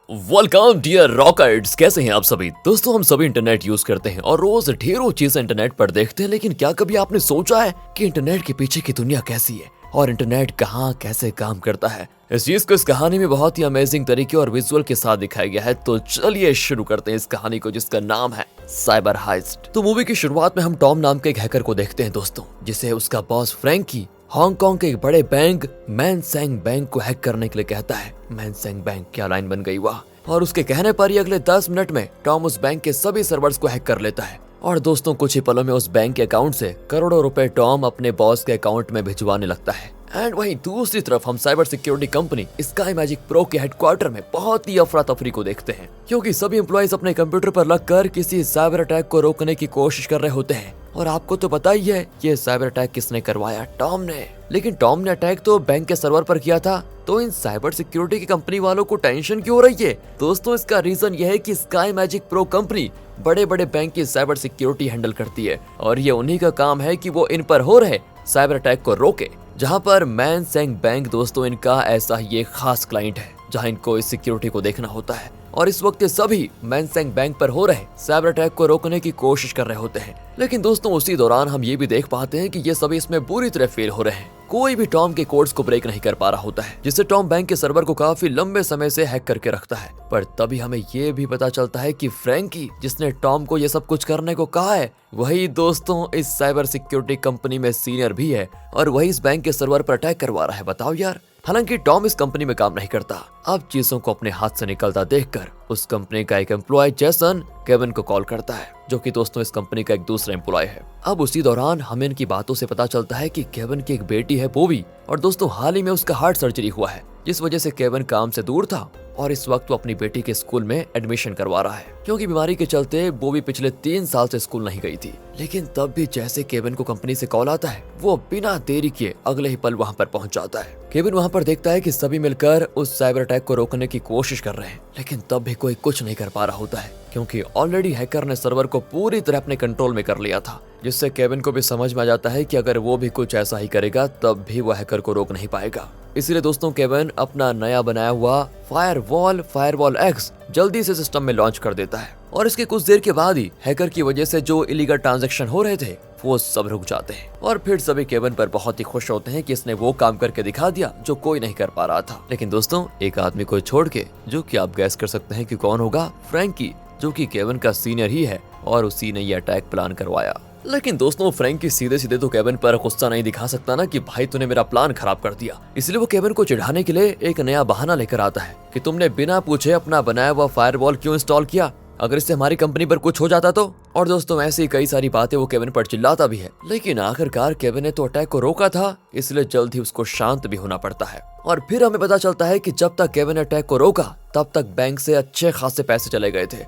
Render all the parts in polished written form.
Welcome dear rockets. कैसे हैं आप सभी दोस्तों। हम सभी इंटरनेट यूज करते हैं और रोज ढेरों चीजें इंटरनेट पर देखते हैं, लेकिन क्या कभी आपने सोचा है कि इंटरनेट के पीछे की दुनिया कैसी है और इंटरनेट कहाँ कैसे काम करता है। इस चीज को इस कहानी में बहुत ही अमेजिंग तरीके और विजुअल के साथ दिखाया गया है। तो चलिए शुरू करते हैं इस कहानी को, जिसका नाम है साइबर हाइस्ट। तो मूवी की शुरुआत में हम टॉम नाम के एक हैकर को देखते हैं दोस्तों, जिसे उसका बॉस फ्रैंकी हांगकांग के एक बड़े बैंक मैनसेंग बैंक को हैक करने के लिए कहता है। मैनसेंग बैंक, क्या लाइन बन गई वाह। और उसके कहने पर ही अगले 10 मिनट में टॉम उस बैंक के सभी सर्वर्स को हैक कर लेता है। और दोस्तों कुछ ही पलों में उस बैंक के अकाउंट से करोड़ों रुपए टॉम अपने बॉस के अकाउंट में भिजवाने लगता है। एंड वहीं दूसरी तरफ हम cyber security company sky magic pro के हेडक्वार्टर में बहुत ही अफरा तफरी को देखते हैं, क्योंकि सभी एम्प्लॉइज अपने कंप्यूटर पर लगकर किसी साइबर अटैक को रोकने की कोशिश कर रहे होते हैं। और आपको तो पता ही है ये साइबर अटैक किसने करवाया, टॉम ने। लेकिन टॉम ने अटैक तो बैंक के सर्वर पर किया था, तो इन साइबर सिक्योरिटी की कंपनी वालों को टेंशन क्यों हो रही है दोस्तों। इसका रीजन ये है कि स्काई मैजिक प्रो कंपनी बड़े बड़े बैंक की साइबर सिक्योरिटी हैंडल करती है, और ये उन्हीं का काम है कि वो इन पर हो रहे साइबर अटैक को रोके। जहां पर मैनसेंग बैंक दोस्तों इनका ऐसा ही एक खास क्लाइंट है, जहां इनको इस सिक्योरिटी को देखना होता है। और इस वक्त सभी मैनसेंग बैंक पर हो रहे साइबर अटैक को रोकने की कोशिश कर रहे होते हैं। लेकिन दोस्तों उसी दौरान हम ये भी देख पाते हैं कि ये सभी इसमें बुरी तरह फेल हो रहे हैं। कोई भी टॉम के कोड्स को ब्रेक नहीं कर पा रहा होता है, जिससे टॉम बैंक के सर्वर को काफी लंबे समय से हैक करके रखता है। पर तभी हमें ये भी पता चलता है कि फ्रैंकी, जिसने टॉम को ये सब कुछ करने को कहा है, वही दोस्तों इस साइबर सिक्योरिटी कंपनी में सीनियर भी है, और वही इस बैंक के सर्वर पर अटैक करवा रहा है। बताओ यार। हालांकि टॉम इस कंपनी में काम नहीं करता। अब चीजों को अपने हाथ से निकलता देखकर उस कंपनी का एक एम्प्लॉय जेसन केविन को कॉल करता है, जो कि दोस्तों इस कंपनी का एक दूसरा एम्प्लॉय है। अब उसी दौरान हमें इनकी बातों से पता चलता है कि केविन की एक बेटी है बोवी, और दोस्तों हाल ही में उसका हार्ट सर्जरी हुआ है, जिस वजह से केविन काम से दूर था और इस वक्त वो अपनी बेटी के स्कूल में एडमिशन करवा रहा है, क्योंकि बीमारी के चलते बोवी पिछले 3 साल से स्कूल नहीं गई थी। लेकिन तब भी जैसे केविन को कंपनी से कॉल आता है, वो बिना देरी किए अगले ही पल वहां पर पहुंच जाता है। केविन वहां पर देखता है कि सभी मिलकर उस साइबर अटैक को रोकने की कोशिश कर रहे हैं, लेकिन तब भी कोई कुछ नहीं कर पा रहा होता है, क्योंकि ऑलरेडी हैकर ने सर्वर को पूरी तरह अपने कंट्रोल में कर लिया था। जिससे केविन को भी समझ में आ जाता है कि अगर वो भी कुछ ऐसा ही करेगा तब भी वो हैकर को रोक नहीं पाएगा। इसीलिए दोस्तों केविन अपना नया बनाया हुआ फायरवॉल एक्स जल्दी से सिस्टम में लॉन्च कर देता है, और इसके कुछ देर के बाद ही हैकर की वजह से जो इलीगल ट्रांजैक्शन हो रहे थे वो सब रुक जाते हैं। और फिर सभी केविन पर बहुत ही खुश होते हैं कि इसने वो काम करके दिखा दिया जो कोई नहीं कर पा रहा था। लेकिन दोस्तों एक आदमी को छोड़ के, जो कि आप गैस कर सकते हैं कि कौन होगा, फ्रैंकी, जो कि केविन का सीनियर ही है, और उसी ने ये अटैक प्लान करवाया। लेकिन दोस्तों फ्रैंकी सीधे सीधे तो केविन पर गुस्सा नहीं दिखा सकता ना कि भाई तूने मेरा प्लान खराब कर दिया। इसलिए वो केविन को चिढ़ाने के लिए एक नया बहाना लेकर आता है कि तुमने बिना पूछे अपना बनाया हुआ फायरवॉल क्यों इंस्टॉल किया, अगर इससे हमारी कंपनी पर कुछ हो जाता तो। और दोस्तों ऐसी कई सारी बातें वो केविन पर चिल्लाता भी है, लेकिन आखिरकार केविन ने तो अटैक को रोका था, इसलिए जल्द ही उसको शांत भी होना पड़ता है। और फिर हमें पता चलता है कि जब तक केविन ने अटैक को रोका तब तक बैंक से अच्छे खासे पैसे चले गए थे।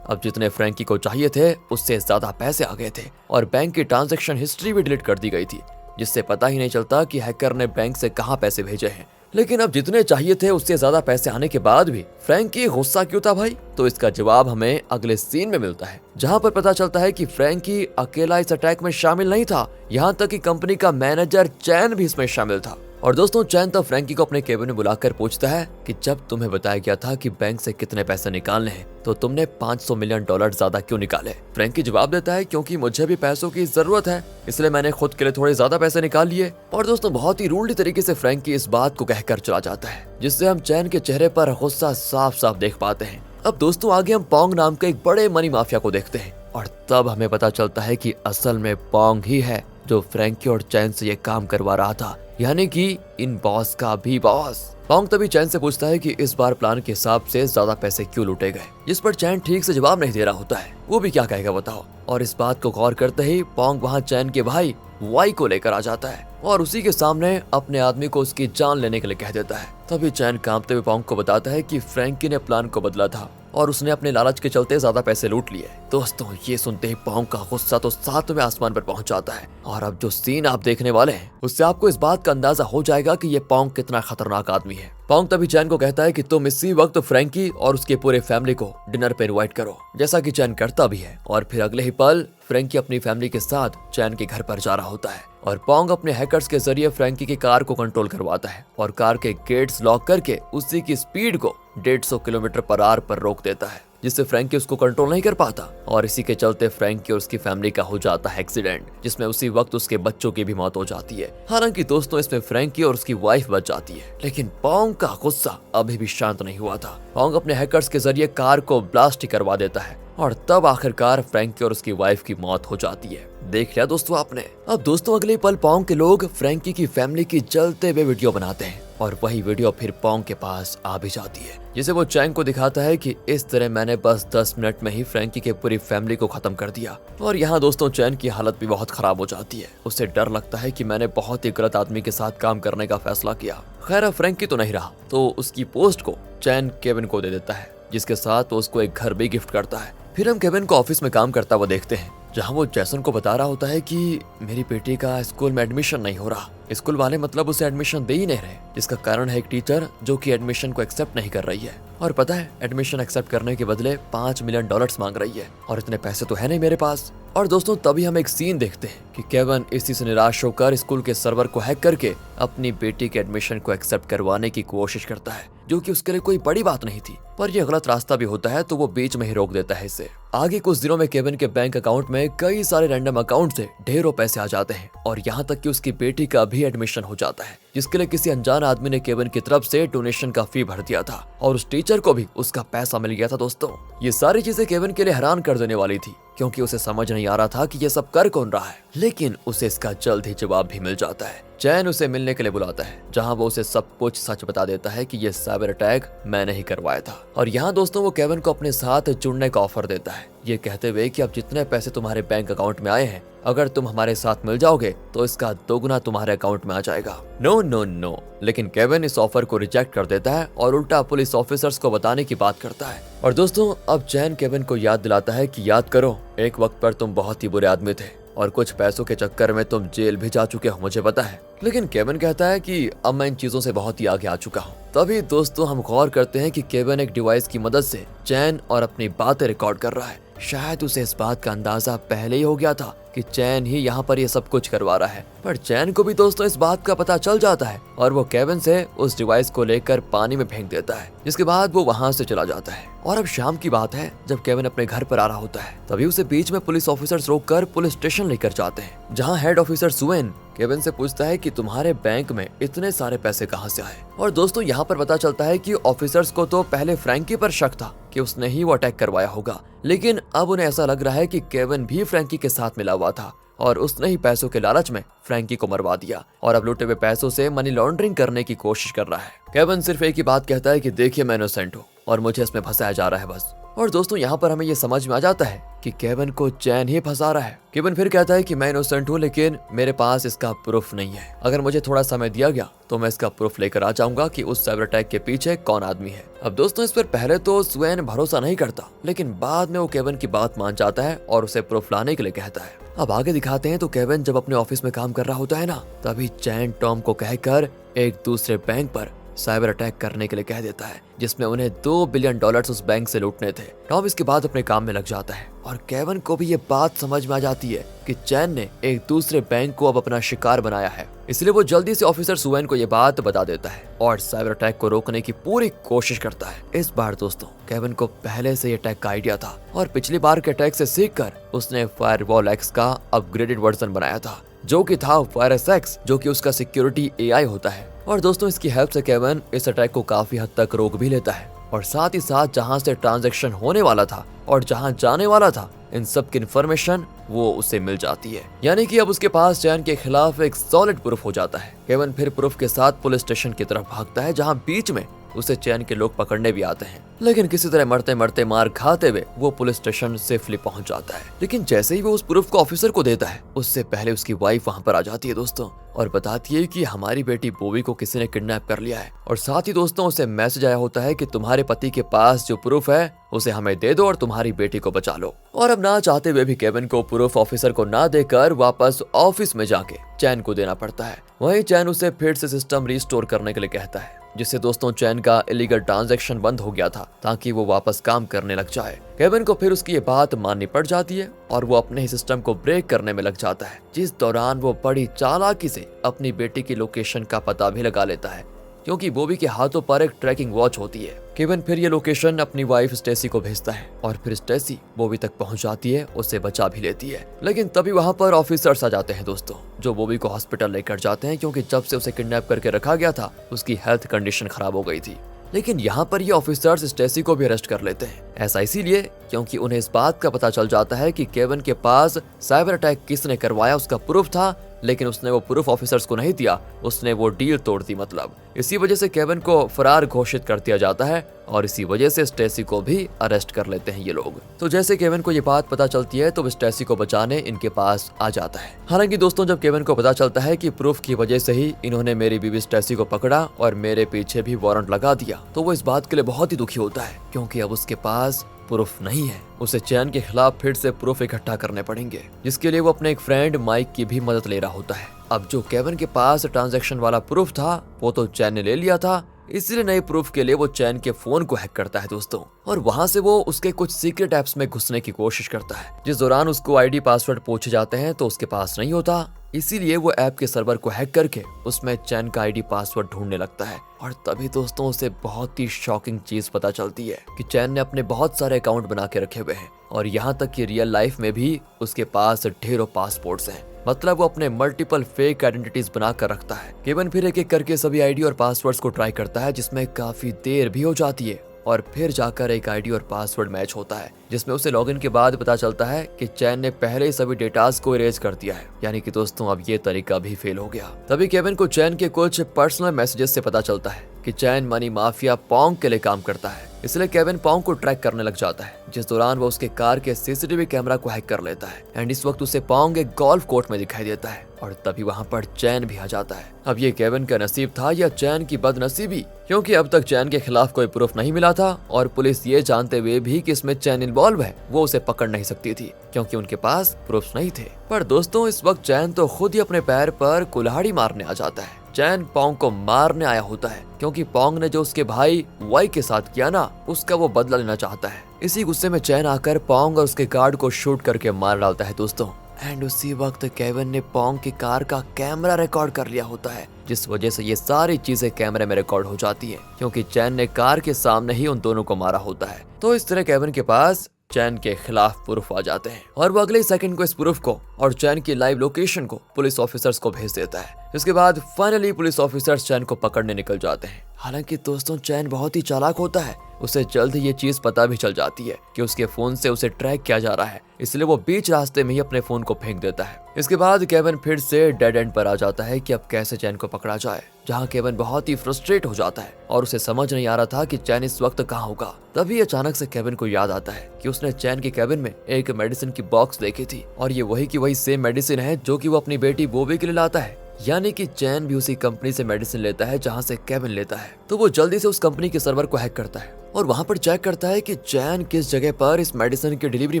अब जितने फ्रैंकी को चाहिए थे उससे ज्यादा पैसे आ गए थे, और बैंक की ट्रांजैक्शन हिस्ट्री भी डिलीट कर दी गई थी, जिससे पता ही नहीं चलता कि हैकर ने बैंक से कहां पैसे भेजे हैं। लेकिन अब जितने चाहिए थे उससे ज्यादा पैसे आने के बाद भी फ्रैंकी गुस्सा क्यों था भाई, तो इसका जवाब हमें अगले सीन में मिलता है, जहां पर पता चलता है कि फ्रैंकी अकेला इस अटैक में शामिल नहीं था, यहां तक कि कंपनी का मैनेजर चैन भी इसमें शामिल था। और दोस्तों चैन तब फ्रैंकी को अपने केबिन में बुलाकर पूछता है कि जब तुम्हें बताया गया था कि बैंक से कितने पैसे निकालने हैं, तो तुमने $500 मिलियन ज्यादा क्यों निकाले। फ्रैंकी जवाब देता है क्योंकि मुझे भी पैसों की जरूरत है, इसलिए मैंने खुद के लिए थोड़े ज्यादा पैसे निकाल लिए। और दोस्तों बहुत ही रूडली तरीके से फ्रैंकी इस बात को कहकर चला जाता है, जिससे हम चैन के चेहरे पर गुस्सा साफ साफ देख पाते हैं। अब दोस्तों आगे हम पोंग नाम के एक बड़े मनी माफिया को देखते हैं, और तब हमें पता चलता है कि असल में पोंग ही है जो फ्रैंकी और चैन से ये काम करवा रहा था, यानी कि इन बॉस का भी बॉस। पोंग तभी चैन से पूछता है कि इस बार प्लान के हिसाब से ज्यादा पैसे क्यों लूटे गए, जिस पर चैन ठीक से जवाब नहीं दे रहा होता है, वो भी क्या कहेगा बताओ। और इस बात को गौर करते ही पोंग वहाँ चैन के भाई वाई को लेकर आ जाता है, और उसी के सामने अपने आदमी को उसकी जान लेने के लिए कह देता है। तभी चैन कांपते हुए पोंग को बताता है कि फ्रैंकी ने प्लान को बदला था और उसने अपने लालच के चलते ज्यादा पैसे लूट लिए। दोस्तों ये सुनते ही पोंग का गुस्सा तो 7वें आसमान पर पहुंच जाता है, और अब जो सीन आप देखने वाले हैं उससे आपको इस बात का अंदाजा हो जाएगा कि ये पोंग कितना खतरनाक आदमी है। पोंग तभी चैन को कहता है कि तुम इसी वक्त फ्रैंकी और उसके पूरे फैमिली को डिनर पे इनवाइट करो, जैसा कि चैन करता भी है। और फिर अगले ही पल फ्रैंकी अपनी फैमिली के साथ चैन के घर पर जा रहा होता है, और पोंग अपने हैकर्स के जरिए फ्रैंकी की कार को कंट्रोल करवाता है और कार के गेट्स लॉक करके उसी की स्पीड को 150 किलोमीटर पर आवर पर रोक देता है, जिससे फ्रैंकी उसको कंट्रोल नहीं कर पाता और इसी के चलते फ्रैंकी और उसकी फैमिली का हो जाता है एक्सीडेंट, जिसमें उसी वक्त उसके बच्चों की भी मौत हो जाती है। हालांकि दोस्तों इसमें फ्रैंकी और उसकी वाइफ बच जाती है, लेकिन पोंग का गुस्सा अभी भी शांत नहीं हुआ था। पोंग अपने हैकर्स के जरिए कार को ब्लास्ट करवा देता है और तब आखिरकार फ्रैंकी और उसकी वाइफ की मौत हो जाती है। देख लिया दोस्तों आपने। अब दोस्तों अगले पल पोंग के लोग फ्रैंकी की फैमिली की जलते हुए वीडियो बनाते हैं और वही वीडियो फिर पोंग के पास आ भी जाती है, जिसे वो चैंग को दिखाता है कि इस तरह मैंने बस 10 मिनट में ही फ्रैंकी के पूरी फैमिली को खत्म कर दिया। और यहाँ दोस्तों चैन की हालत भी बहुत खराब हो जाती है। उसे डर लगता है कि मैंने बहुत ही गलत आदमी के साथ काम करने का फैसला किया। खैर फ्रैंकी तो नहीं रहा तो उसकी पोस्ट को चैन केविन को दे देता है, जिसके साथ वो उसको एक घर भी गिफ्ट करता है। फिर हम केविन को ऑफिस में काम करता हुआ देखते हैं, जहां वो जैसन को बता रहा होता है कि मेरी बेटी का स्कूल में एडमिशन नहीं हो रहा। स्कूल वाले मतलब उसे एडमिशन दे ही नहीं रहे, जिसका कारण है एक टीचर जो कि एडमिशन को एक्सेप्ट नहीं कर रही है। और पता है एडमिशन एक्सेप्ट करने के बदले $5 मिलियन मांग रही है और इतने पैसे तो है नहीं मेरे पास। और दोस्तों तभी हम एक सीन देखते हैं कि केविन इसी से निराश होकर स्कूल के सर्वर को हैक करके अपनी बेटी के एडमिशन को एक्सेप्ट करवाने की कोशिश करता है, जो कि उसके लिए कोई बड़ी बात नहीं थी, पर यह गलत रास्ता भी होता है तो वो बीच में ही रोक देता है इसे। आगे कुछ दिनों में केविन के बैंक अकाउंट में कई सारे रैंडम अकाउंट से ढेरों पैसे आ जाते हैं और यहाँ तक कि उसकी बेटी का भी एडमिशन हो जाता है, जिसके लिए किसी अनजान आदमी ने केविन की तरफ से डोनेशन का फी भर दिया था और उस टीचर को भी उसका पैसा मिल गया था। दोस्तों ये सारी चीजें केविन के लिए हैरान कर देने वाली थी, क्योंकि उसे समझ नहीं आ रहा था कि ये सब कर कौन रहा है, लेकिन उसे इसका जल्द ही जवाब भी मिल जाता है। चैन उसे मिलने के लिए बुलाता है, जहां वो उसे सब कुछ सच बता देता है कि ये साइबर अटैक मैंने ही करवाया था। और यहाँ दोस्तों वो केविन को अपने साथ जुड़ने का ऑफर देता है, ये कहते हुए कि अब जितने पैसे तुम्हारे बैंक अकाउंट में आए हैं, अगर तुम हमारे साथ मिल जाओगे तो इसका दोगुना तुम्हारे अकाउंट में आ जाएगा। नो नो नो, लेकिन केविन इस ऑफर को रिजेक्ट कर देता है और उल्टा पुलिस ऑफिसर्स को बताने की बात करता है। और दोस्तों अब चैन केविन को याद दिलाता है कि याद करो एक वक्त पर तुम बहुत ही बुरे आदमी थे और कुछ पैसों के चक्कर में तुम जेल भी जा चुके हो, मुझे पता है। लेकिन केविन कहता है कि अब मैं इन चीजों से बहुत ही आगे आ चुका हूँ। तभी दोस्तों हम गौर करते हैं कि केविन एक डिवाइस की मदद से चैन और अपनी बातें रिकॉर्ड कर रहा है। शायद उसे इस बात का अंदाजा पहले ही हो गया था कि चैन ही यहाँ पर ये सब कुछ करवा रहा है, पर चैन को भी दोस्तों इस बात का पता चल जाता है और वो केविन से उस डिवाइस को लेकर पानी में फेंक देता है, जिसके बाद वो वहाँ से चला जाता है। और अब शाम की बात है, जब केविन अपने घर पर आ रहा होता है, तभी उसे बीच में पुलिस ऑफिसर्स रोककर पुलिस स्टेशन लेकर जाते हैं, जहाँ हेड ऑफिसर सुएन केविन से पूछता है कि तुम्हारे बैंक में इतने सारे पैसे कहाँ से आए। और दोस्तों यहाँ पर पता चलता है कि ऑफिसर्स को तो पहले फ्रैंकी पर शक था कि उसने ही वो अटैक करवाया होगा, लेकिन अब उन्हें ऐसा लग रहा है कि केविन भी फ्रैंकी के साथ मिला हुआ था और उसने ही पैसों के लालच में फ्रैंकी को मरवा दिया और अब लूटे हुए पैसों से मनी लॉन्ड्रिंग करने की कोशिश कर रहा है। केविन सिर्फ एक ही बात कहता है कि देखिए मैं इनोसेंट हूँ और मुझे इसमें फंसाया जा रहा है बस। और दोस्तों यहाँ पर हमें ये समझ में आ जाता है कि केविन को चैन ही फंसा रहा है। केविन फिर कहता है कि मैं इनोसेंट हूँ, लेकिन मेरे पास इसका प्रूफ नहीं है। अगर मुझे थोड़ा समय दिया गया तो मैं इसका प्रूफ लेकर आ जाऊंगा कि उस साइबर अटैक के पीछे कौन आदमी है। अब दोस्तों इस पर पहले तो सुएन भरोसा नहीं करता, लेकिन बाद में वो केविन की बात मान जाता है और उसे प्रूफ लाने के लिए कहता है। अब आगे दिखाते हैं तो केविन जब अपने ऑफिस में काम कर रहा होता है ना, तभी चैन टॉम को कहकर एक दूसरे बैंक पर साइबर अटैक करने के लिए कह देता है, जिसमें उन्हें $2 बिलियन उस बैंक से लूटने थे। टॉम इसके बाद अपने काम में लग जाता है और केविन को भी ये बात समझ में आ जाती है कि चैन ने एक दूसरे बैंक को अब अपना शिकार बनाया है, इसलिए वो जल्दी से ऑफिसर सुएन को ये बात बता देता है और साइबर अटैक को रोकने की पूरी कोशिश करता है। इस बार दोस्तों केविन को पहले से ये अटैक का आइडिया था और पिछली बार के अटैक से सीखकर उसने फायरवॉल एक्स का अपग्रेडेड वर्जन बनाया था, जो कि था फायरस एक्स, जो कि उसका सिक्योरिटी एआई होता है। और दोस्तों इसकी हेल्प से केविन इस अटैक को काफी हद तक रोक भी लेता है और साथ ही साथ जहां से ट्रांजैक्शन होने वाला था और जहां जाने वाला था, इन सब की इन्फॉर्मेशन वो उसे मिल जाती है। यानी कि अब उसके पास चैन के खिलाफ एक सॉलिड प्रूफ हो जाता है। केविन फिर प्रूफ के साथ पुलिस स्टेशन की तरफ भागता है, जहां बीच में उसे चैन के लोग पकड़ने भी आते हैं, लेकिन किसी तरह मरते मरते मार खाते हुए वो पुलिस स्टेशन सेफली पहुंच जाता है। लेकिन जैसे ही वो उस प्रूफ को ऑफिसर को देता है, उससे पहले उसकी वाइफ वहां पर आ जाती है दोस्तों और बताती है कि हमारी बेटी बोवी को किसी ने किडनैप कर लिया है। और साथ ही दोस्तों उसे मैसेज आया होता है कि तुम्हारे पति के पास जो प्रूफ है उसे हमें दे दो और तुम्हारी बेटी को बचा लो। और अब ना चाहते हुए भी केविन को प्रूफ ऑफिसर को ना देकर वापस ऑफिस में जाके चैन को देना पड़ता है। वहीं चैन उसे फिर से सिस्टम रिस्टोर करने के लिए कहता है जिससे दोस्तों चैन का इलीगल ट्रांजैक्शन बंद हो गया था ताकि वो वापस काम करने लग जाए। केविन को फिर उसकी ये बात माननी पड़ जाती है और वो अपने ही सिस्टम को ब्रेक करने में लग जाता है, जिस दौरान वो बड़ी चालाकी से अपनी बेटी की लोकेशन का पता भी लगा लेता है क्योंकि बॉबी के हाथों पर एक ट्रैकिंग वॉच होती है। केविन फिर ये लोकेशन अपनी वाइफ स्टेसी को भेजता है और फिर स्टेसी बॉबी तक पहुंच जाती है, उसे बचा भी लेती है। लेकिन तभी वहां पर ऑफिसर्स आ जाते हैं दोस्तों, जो बॉबी को हॉस्पिटल लेकर जाते हैं क्योंकि जब से उसे किडनैप करके रखा गया था उसकी हेल्थ कंडीशन खराब हो गई थी। लेकिन यहाँ पर ये ऑफिसर्स स्टेसी को भी अरेस्ट कर लेते हैं। ऐसा इसीलिए क्योंकि उन्हें इस बात का पता चल जाता है कि केविन के पास साइबर अटैक किसने करवाया उसका प्रूफ था, लेकिन उसने वो प्रूफ ऑफिसर्स को नहीं दिया, उसने वो डील तोड़ दी। मतलब इसी वजह से केविन को फरार घोषित कर दिया जाता है और इसी वजह से स्टेसी को भी अरेस्ट कर लेते हैं ये लोग। तो जैसे केविन को ये बात पता चलती है तो वो स्टेसी को बचाने इनके पास आ जाता है। हालांकि दोस्तों जब केविन को पता चलता है कि प्रूफ की वजह से ही इन्होंने मेरी बीवी स्टेसी को पकड़ा और मेरे पीछे भी वारंट लगा दिया, तो वो इस बात के लिए बहुत ही दुखी होता है क्योंकि अब उसके पास प्रूफ नहीं है। उसे चैन के खिलाफ फिर से प्रूफ इकट्ठा करने पड़ेंगे, जिसके लिए वो अपने एक फ्रेंड माइक की भी मदद ले रहा होता है। अब जो केविन के पास ट्रांजैक्शन वाला प्रूफ था वो तो चैन ने ले लिया था, इसलिए नए प्रूफ के लिए वो चैन के फोन को हैक करता है दोस्तों, और वहां से वो उसके कुछ सीक्रेट ऐप्स में घुसने की कोशिश करता है। जिस दौरान उसको आईडी पासवर्ड पूछे जाते हैं तो उसके पास नहीं होता, इसीलिए वो ऐप के सर्वर को हैक करके उसमें चैन का आईडी पासवर्ड ढूंढने लगता है। और तभी दोस्तों उसे बहुत ही शॉकिंग चीज पता चलती है कि चैन ने अपने बहुत सारे अकाउंट बना के रखे हुए हैं और यहाँ तक कि रियल लाइफ में भी उसके पास ढेरों पासपोर्ट्स हैं। मतलब वो अपने मल्टीपल फेक आइडेंटिटीज बना कर रखता है। केविन फिर एक एक करके सभी आईडी और पासवर्ड्स को ट्राई करता है, जिसमें काफी देर भी हो जाती है और फिर जाकर एक आईडी और पासवर्ड मैच होता है, जिसमें उसे लॉगिन के बाद पता चलता है कि चैन ने पहले ही सभी डेटास को इरेज कर दिया है। यानी कि दोस्तों अब ये तरीका भी फेल हो गया। तभी केविन को चैन के कुछ पर्सनल मैसेजेस से पता चलता है कि चैन मनी माफिया पोंग के लिए काम करता है, इसलिए केविन पोंग को ट्रैक करने लग जाता है, जिस दौरान वो उसके कार के सीसीटीवी कैमरा को हैक कर लेता है। एंड इस वक्त उसे पोंग एक गोल्फ कोर्ट में दिखाई देता है और तभी वहां पर चैन भी आ जाता है। अब ये केविन का नसीब था या चैन की बदनसीबी, क्योंकि अब तक चैन के खिलाफ कोई प्रूफ नहीं मिला था और पुलिस ये जानते हुए भी कि इसमें चैन इन्वॉल्व है वो उसे पकड़ नहीं सकती थी क्योंकि उनके पास प्रूफ नहीं थे। पर दोस्तों इस वक्त चैन तो खुद ही अपने पैर पर कुल्हाड़ी मारने आ जाता है। चैन पोंग को मारने आया होता है क्योंकि पोंग ने जो उसके भाई वाई के साथ किया ना, उसका वो बदला लेना चाहता है। इसी गुस्से में चैन आकर पोंग और उसके गार्ड को शूट करके मार डालता है दोस्तों। एंड उसी वक्त केविन ने पोंग की कार का कैमरा रिकॉर्ड कर लिया होता है, जिस वजह से ये सारी चीजें कैमरे में रिकॉर्ड हो जाती हैं क्योंकि चैन ने कार के सामने ही उन दोनों को मारा होता है। तो इस तरह केविन के पास चैन के खिलाफ प्रूफ आ जाते हैं और वो अगले सेकंड को इस प्रूफ को और चैन की लाइव लोकेशन को पुलिस ऑफिसर्स को भेज देता है। इसके बाद फाइनली पुलिस ऑफिसर्स चैन को पकड़ने निकल जाते हैं। हालांकि दोस्तों चैन बहुत ही चालाक होता है, उसे जल्द ही ये चीज पता भी चल जाती है कि उसके फोन से उसे ट्रैक किया जा रहा है, इसलिए वो बीच रास्ते में ही अपने फोन को फेंक देता है। इसके बाद केविन फिर से डेड एंड पर आ जाता है कि अब कैसे चैन को पकड़ा जाए, जहाँ केविन बहुत ही फ्रस्ट्रेट हो जाता है और उसे समझ नहीं आ रहा था कि चैन इस वक्त कहाँ होगा। तभी अचानक से केविन को याद आता है कि उसने चैन के केबिन में एक मेडिसिन की बॉक्स देखी थी और ये वही की वही सेम मेडिसिन है जो कि वो अपनी बेटी बॉबी के लिए लाता है। यानी कि चैन भी उसी कंपनी से मेडिसिन लेता है जहां से केविन लेता है। तो वो जल्दी से उस कंपनी के सर्वर को हैक करता है और वहां पर चेक करता है कि चैन किस जगह पर इस मेडिसिन की डिलीवरी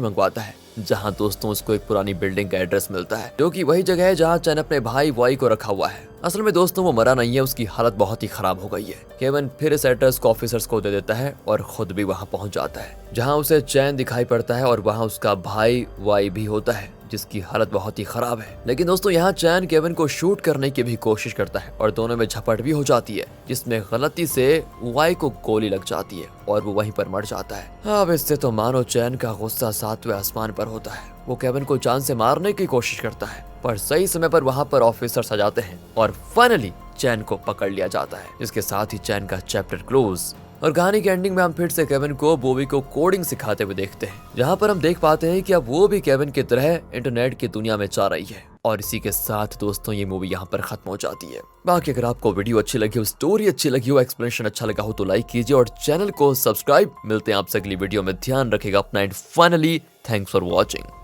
मंगवाता है, जहां दोस्तों उसको एक पुरानी बिल्डिंग का एड्रेस मिलता है जो कि वही जगह है जहां चैन अपने भाई वाई को रखा हुआ है। असल में दोस्तों वो मरा नहीं है, उसकी हालत बहुत ही खराब हो गई है। केविन फिर इस एड्रेस को ऑफिसर्स को दे देता है और खुद भी वहां पहुंच जाता है, जहां उसे चैन दिखाई पड़ता है और वहां उसका भाई वाई भी होता है जिसकी हालत बहुत ही खराब है। लेकिन दोस्तों यहाँ चैन केविन को शूट करने की भी कोशिश करता है और दोनों में झपट भी हो जाती है, जिसमें गलती से वाई को गोली लग जाती है और वो वहीं पर मर जाता है। अब इससे तो मानो चैन का गुस्सा 7वें आसमान पर होता है। वो केविन को जान से मारने की कोशिश करता है पर सही समय पर वहाँ पर ऑफिसर्स आ जाते हैं और फाइनली चैन को पकड़ लिया जाता है। इसके साथ ही चैन का चैप्टर क्लोज। और कहानी की एंडिंग में हम फिर से केविन को बॉबी को कोडिंग सिखाते हुए देखते हैं, जहाँ पर हम देख पाते हैं कि अब वो भी केविन की तरह इंटरनेट की दुनिया में जा रही है। और इसी के साथ दोस्तों ये मूवी यहाँ पर खत्म हो जाती है। बाकी अगर आपको वीडियो अच्छी लगी हो, स्टोरी अच्छी लगी हो, एक्सप्लेनेशन अच्छा लगा हो तो लाइक कीजिए और चैनल को सब्सक्राइब। मिलते हैं आपसे अगली वीडियो में, ध्यान रखेगा अपना and finally thanks for watching.